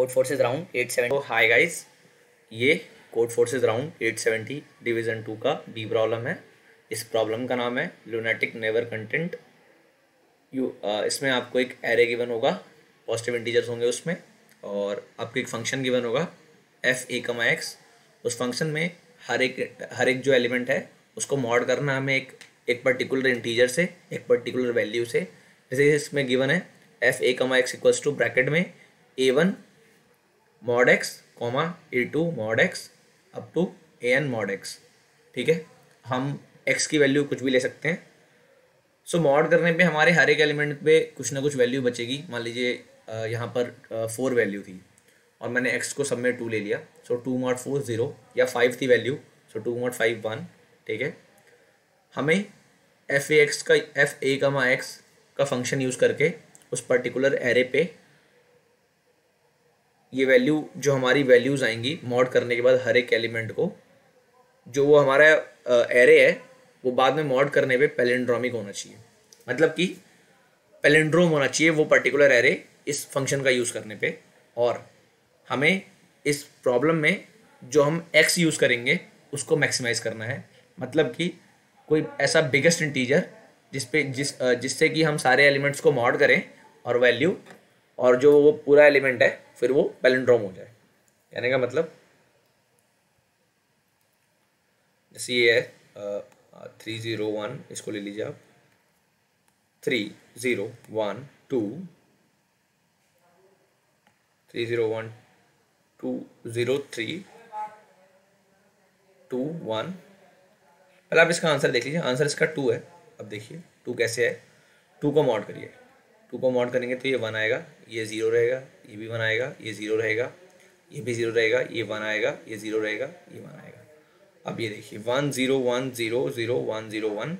Code forces round 870। तो hi guys, ये code forces round 870 division 2 का बी प्रॉब्लम है। इस प्रॉब्लम का नाम है लूनेटिक नेवर कंटेंट। इसमें आपको एक एरे गिवन होगा, पॉजिटिव इंटीजर्स होंगे उसमें, और आपको एक फंक्शन गिवन होगा एफ ए कमा एक्स। उस फंक्शन में हर एक जो एलिमेंट है उसको मॉड करना हमें एक पर्टिकुलर इंटीजर से, एक पर्टिकुलर वैल्यू से। जैसे इसमें गिवन है एफ ए कमा एक्स इक्वल्स टू ब्रैकेट में A1 mod x comma A2 mod x up to AN mod x. ठीक है, हम x की वैल्यू कुछ भी ले सकते हैं। सो मॉड करने पे हमारे हर एक एलिमेंट पे कुछ ना कुछ वैल्यू बचेगी। मान लीजिए यहाँ पर 4 वैल्यू थी और मैंने x को सब में 2 ले लिया। सो 2 मॉड 4 0, या 5 थी वैल्यू, सो 2 मॉड 5 1। ठीक है, हमें एफ ए कमा एक्स का फंक्शन यूज़ करके उस पर्टिकुलर एरे पे ये वैल्यू, जो हमारी वैल्यूज़ आएंगी मॉड करने के बाद हर एक एलिमेंट को, जो वो हमारा एरे है वो बाद में मॉड करने पे पैलिंड्रोमिक होना चाहिए। मतलब कि पैलिंड्रोम होना चाहिए वो पर्टिकुलर एरे इस फंक्शन का यूज़ करने पे। और हमें इस प्रॉब्लम में जो हम x यूज़ करेंगे उसको मैक्सिमाइज़ करना है। मतलब कि कोई ऐसा बिगेस्ट इंटीजर जिससे कि हम सारे एलिमेंट्स को मॉड करें और वैल्यू, और जो वो पूरा एलिमेंट है फिर वो पैलिंड्रोम हो जाए। कहने का मतलब जैसे ये है 301, इसको ले लीजिए आप 3012 301 20321। पहले आप इसका आंसर देख लीजिए। आंसर इसका 2 है। अब देखिए 2 कैसे है। 2 को मॉड करिए। 2 को मॉड करेंगे तो ये 1 आएगा, ये 0 रहेगा, ये भी 1 आएगा, ये 0 रहेगा, ये भी 0 रहेगा, ये 1 आएगा, ये 0 रहेगा, ये 1 आएगा। अब ये देखिए 1 0 1 0 0 1 0 1,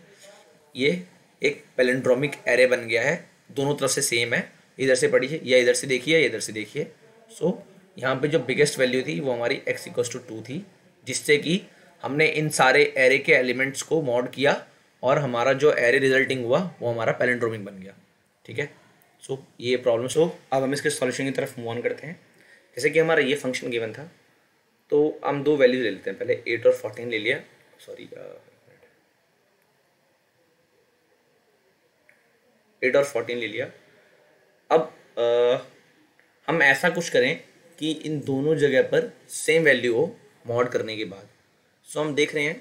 ये एक पैलिंड्रोमिक एरे बन गया है। दोनों तरफ से सेम है। इधर से पढ़िए या इधर से देखिए या इधर से देखिए। सो यहाँ पे जो बिगेस्ट वैल्यू थी वो हमारी x इक्वल्स टू 2 थी, जिससे कि हमने इन सारे एरे के एलिमेंट्स को मॉड किया और हमारा जो एरे रिजल्टिंग हुआ वो हमारा पैलिंड्रोमिक बन गया। ठीक है, सो ये प्रॉब्लम। सो अब हम इसके सॉल्यूशन की तरफ मूव ऑन करते हैं। जैसे कि हमारा ये फंक्शन गिवन था, तो हम दो वैल्यूज ले लेते हैं। पहले 8 और 14 ले लिया, सॉरी 8 और 14 ले लिया। अब हम ऐसा कुछ करें कि इन दोनों जगह पर सेम वैल्यू हो मॉड करने के बाद। सो हम देख रहे हैं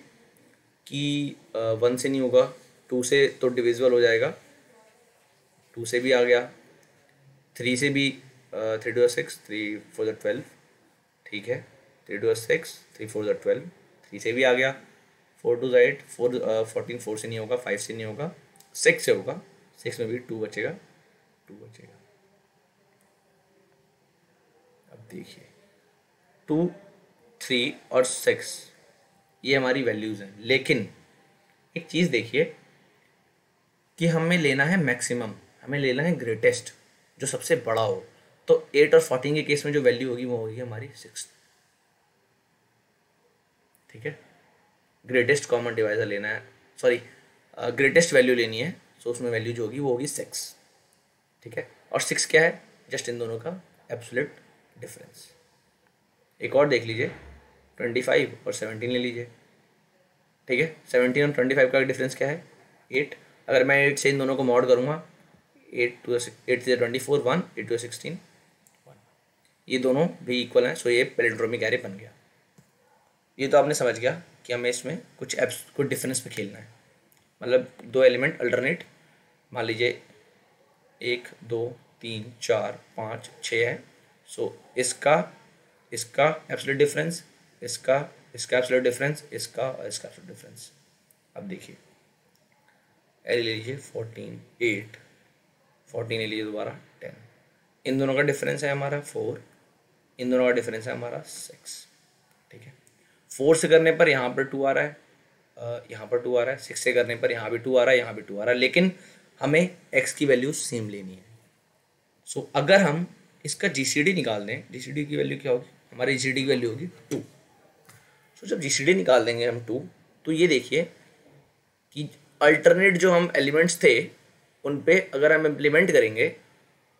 कि 1 से नहीं होगा, 2 से तो डिविजिबल हो जाएगा, 2 से भी आ गया, 3 से भी 3 2 6 3 4 12। ठीक है, 3 2 6 3 4 12, 3 से भी आ गया, 4 2 8 4 14, 4 से नहीं होगा, 5 से नहीं होगा, 6 से होगा, 6 में भी 2 बचेगा, 2 बचेगा। अब देखिए 2 3 और 6 ये हमारी वैल्यूज़ हैं। लेकिन एक चीज़ देखिए कि हमें लेना है मैक्सिमम, हमें लेना है ग्रेटेस्ट, जो सबसे बड़ा हो। तो 8 और 14 के केस में जो वैल्यू होगी वो होगी हमारी 6। ठीक है, ग्रेटेस्ट कॉमन डिवाइजर लेना है, सॉरी ग्रेटेस्ट वैल्यू लेनी है। सो उसमें वैल्यू जो होगी वो होगी 6। ठीक है, और 6 क्या है? जस्ट इन दोनों का एब्सोल्यूट डिफरेंस। एक और देख लीजिए, 25 और 17 ले लीजिए। ठीक है, 17 और 25 का डिफरेंस क्या है? 8। अगर मैं 8 से इन दोनों को मॉड करूँगा, 8 से 24 1, 8 to 16 1, ये दोनों भी इक्वल हैं। सो ये पैलिंड्रोमिक एरे बन गया। ये तो आपने समझ गया कि हमें इसमें कुछ डिफरेंस पे खेलना है। मतलब दो एलिमेंट अल्टरनेट, मान लीजिए 1 2 3 4 5 6 है। सो इसका एब्सोल्यूट डिफरेंस, इसका एब्सोल्यूट डिफरेंस, इसका एब्सोल्यूट डिफरेंस। अब देखिए एल ले लीजिए 14 8, 14 ले लीजिए दोबारा 10। इन दोनों का डिफरेंस है हमारा 4, इन दोनों का डिफरेंस है हमारा 6। ठीक है, 4 से करने पर यहाँ पर 2 आ रहा है, यहाँ पर 2 आ रहा है, 6 से करने पर यहाँ भी 2 आ रहा है, यहाँ भी 2 आ रहा है, लेकिन हमें x की वैल्यू सेम लेनी है। सो अगर हम इसका GCD निकाल दें, GCD की वैल्यू क्या होगी? हमारी GCD की वैल्यू होगी 2। सो जब GCD निकाल देंगे हम 2, तो ये देखिए कि अल्टरनेट जो हम एलिमेंट्स थे उन पे अगर हम इम्प्लीमेंट करेंगे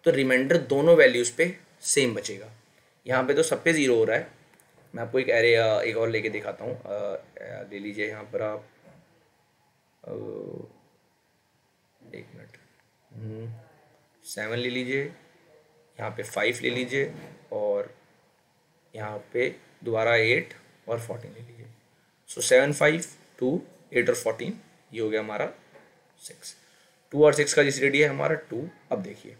तो रिमाइंडर दोनों वैल्यूज़ पे सेम बचेगा। यहाँ पे तो सब पे ज़ीरो हो रहा है। मैं आपको एक एरे एक और लेके दिखाता हूँ। ले लीजिए यहाँ पर आप एक मिनट, 7 ले लीजिए, यहाँ पे 5 ले लीजिए, और यहाँ पे दोबारा 8 और 14 ले लीजिए। सो 7, 5, 2, 8 और 14, ये हो गया हमारा 6। 2 और 6 का जीसीडी है हमारा 2। अब देखिए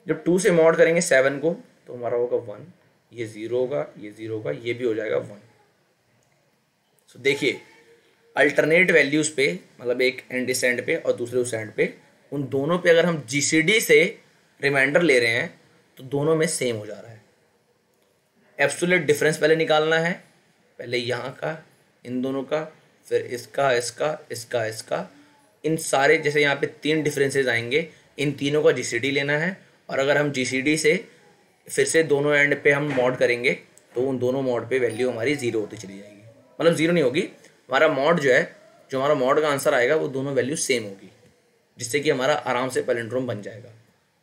जब 2 से मॉड करेंगे 7 को तो हमारा होगा 1, ये 0 होगा, ये 0 होगा, ये भी हो जाएगा 1। सो देखिए अल्टरनेट वैल्यूज़ पे, मतलब एक एंड इस एंड पे और दूसरे उस एंड पे, उन दोनों पे अगर हम जीसीडी से रिमाइंडर ले रहे हैं तो दोनों में सेम हो जा रहा है। एब्सोल्यूट डिफरेंस पहले निकालना है, पहले यहाँ का, इन दोनों का, फिर इसका, इसका, इसका, इसका, इन सारे, जैसे यहाँ पे 3 डिफरेंसेस आएंगे, इन तीनों का जीसीडी लेना है। और अगर हम जीसीडी से फिर से दोनों एंड पे हम मॉड करेंगे तो उन दोनों मॉड पे वैल्यू हमारी 0 होती चली जाएगी। मतलब 0 नहीं होगी, हमारा मॉड जो है, जो हमारा मॉड का आंसर आएगा वो दोनों वैल्यू सेम होगी, जिससे कि हमारा आराम से पैलिंड्रोम बन जाएगा।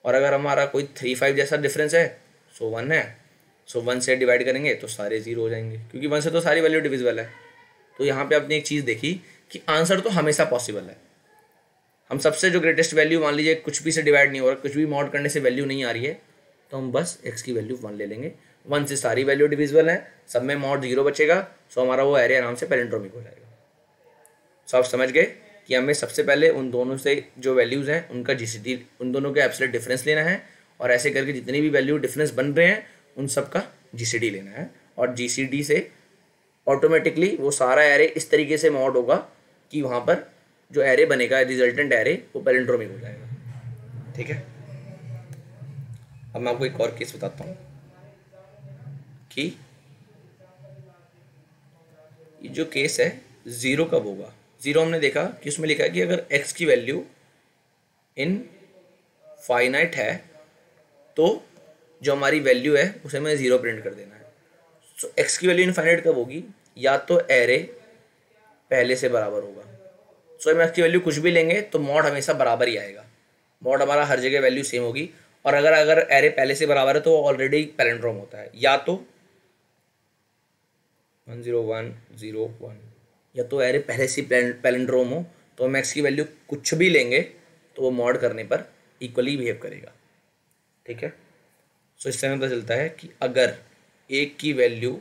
और अगर हमारा कोई 3, 5 जैसा डिफरेंस है, सो 1 है, सो 1 से डिवाइड करेंगे तो सारे 0 हो जाएंगे, क्योंकि 1 से तो सारी वैल्यू डिविजिबल है। तो यहाँ पे आपने एक चीज़ देखी कि आंसर तो हमेशा पॉसिबल है। हम सबसे जो ग्रेटेस्ट वैल्यू, मान लीजिए कुछ भी से डिवाइड नहीं हो रहा, कुछ भी मॉड करने से वैल्यू नहीं आ रही है, तो हम बस x की वैल्यू 1 ले लेंगे। 1 से सारी वैल्यू डिविजिबल है, सब में मॉड 0 बचेगा, सो हमारा वो एरे आराम से पैलिंड्रोमिक हो जाएगा। सो आप समझ गए कि हमें सबसे पहले उन दोनों से जो वैल्यूज़ हैं उनका जीसीडी, उन दोनों के एब्सोल्यूट डिफरेंस लेना है, और ऐसे करके जितनी भी वैल्यू डिफरेंस बन रहे हैं उन सब का जीसीडी लेना है। और जीसीडी से ऑटोमेटिकली वो सारा एरे इस तरीके से मॉड होगा कि वहाँ पर जो एरे बनेगा, रिजल्टेंट एरे, वो पैलिंड्रोमिक हो जाएगा। ठीक है, अब मैं आपको एक और केस बताता हूँ कि ये जो केस है 0 कब होगा। 0 हमने देखा कि उसमें लिखा है कि अगर x की वैल्यू इनफाइनाइट है तो जो हमारी वैल्यू है उसे हमें 0 प्रिंट कर देना है। सो x की वैल्यू इनफाइनाइट कब होगी, या तो एरे पहले से बराबर होगा। सो हम x की वैल्यू कुछ भी लेंगे तो मॉड हमेशा बराबर ही आएगा, मॉड हमारा हर जगह वैल्यू सेम होगी। और अगर एरे पहले से बराबर है तो ऑलरेडी पैलिंड्रोम होता है, या तो 1 0 1 0 1, या तो एरे पहले से पैलिंड्रोम हो तो हम x की वैल्यू कुछ भी लेंगे तो वो मॉड करने पर इक्वली बिहेव करेगा। ठीक है, सो इससे हमें पता चलता है कि अगर एक की वैल्यू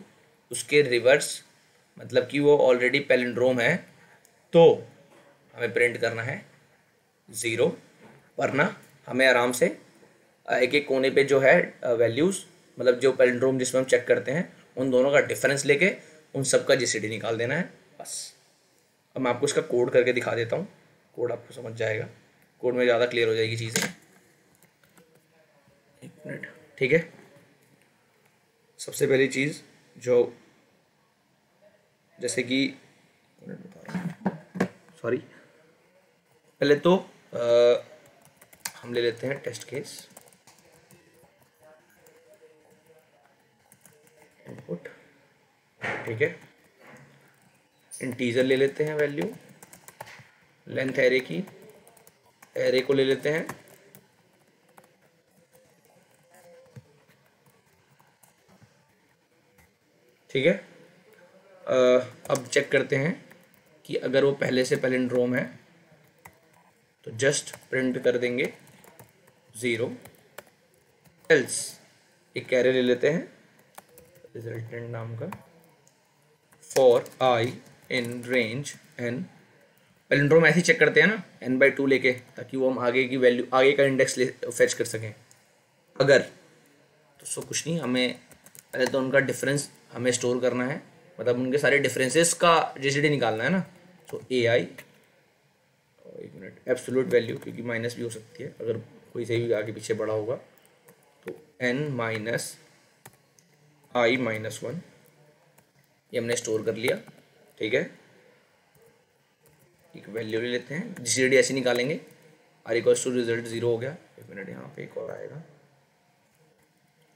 उसके रिवर्स, मतलब कि वो ऑलरेडी पैलिंड्रोम है, तो हमें प्रिंट करना है 0, वरना हमें आराम से एक एक कोने पे जो है वैल्यूज़, मतलब जो पैलिंड्रोम जिसमें हम चेक करते हैं, उन दोनों का डिफरेंस लेके उन सब का जीसीडी निकाल देना है बस। अब मैं आपको इसका कोड करके दिखा देता हूँ, कोड आपको समझ जाएगा, कोड में ज़्यादा क्लियर हो जाएगी चीज़ें। एक मिनट, ठीक है। सबसे पहली चीज़ जो, जैसे कि सॉरी, पहले तो हम ले लेते हैं टेस्ट केस इनपुट। ठीक है, इंटीजर ले लेते हैं वैल्यू, लेंथ एरे की, एरे को ले लेते हैं, ठीक है। अब चेक करते हैं कि अगर वो पहले से पैलिंड्रोम है तो जस्ट प्रिंट कर देंगे 0, एल्स एक एरे ले लेते हैं रिजल्टेंट नाम का, for I in range n। Palindrome ऐसे ही चेक करते हैं ना n/2 लेके, ताकि वो हम आगे की वैल्यू, आगे का इंडेक्स फेच कर सकें। अगर तो सो कुछ नहीं, हमें पहले तो उनका डिफरेंस हमें स्टोर करना है, मतलब उनके सारे डिफरेंसेस का जीसीडी निकालना है ना। तो ai, एक मिनट, एब्सोल्यूट वैल्यू, क्योंकि माइनस भी हो सकती है अगर कोई से भी आगे पीछे बड़ा होगा, तो n माइनस i माइनस 1, ये हमने स्टोर कर लिया। ठीक है, एक वैल्यू ले लेते हैं, जीसीडी ऐसे निकालेंगे, r इक्वल्स टू रिजल्ट 0 हो गया। एक मिनट, यहाँ पे एक और आएगा,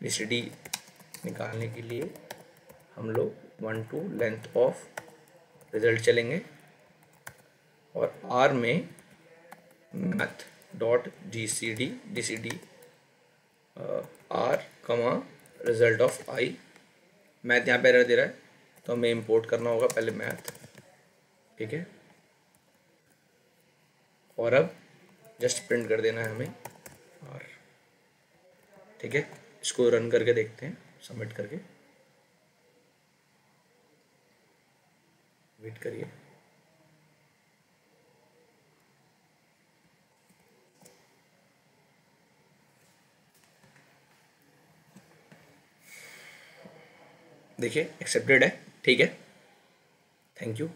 जीसीडी निकालने के लिए हम लोग 1 to लेंथ ऑफ रिजल्ट चलेंगे, और r में math dot GCD r, result of i math यहाँ पे एरर दे रहा है, तो हमें इंपोर्ट करना होगा पहले मैथ, ठीक है। और अब जस्ट प्रिंट कर देना है हमें, और ठीक है, इसको रन करके देखते हैं, सबमिट करके, वेट करिए। देखिए एक्सेप्टेड है, ठीक है, थैंक यू।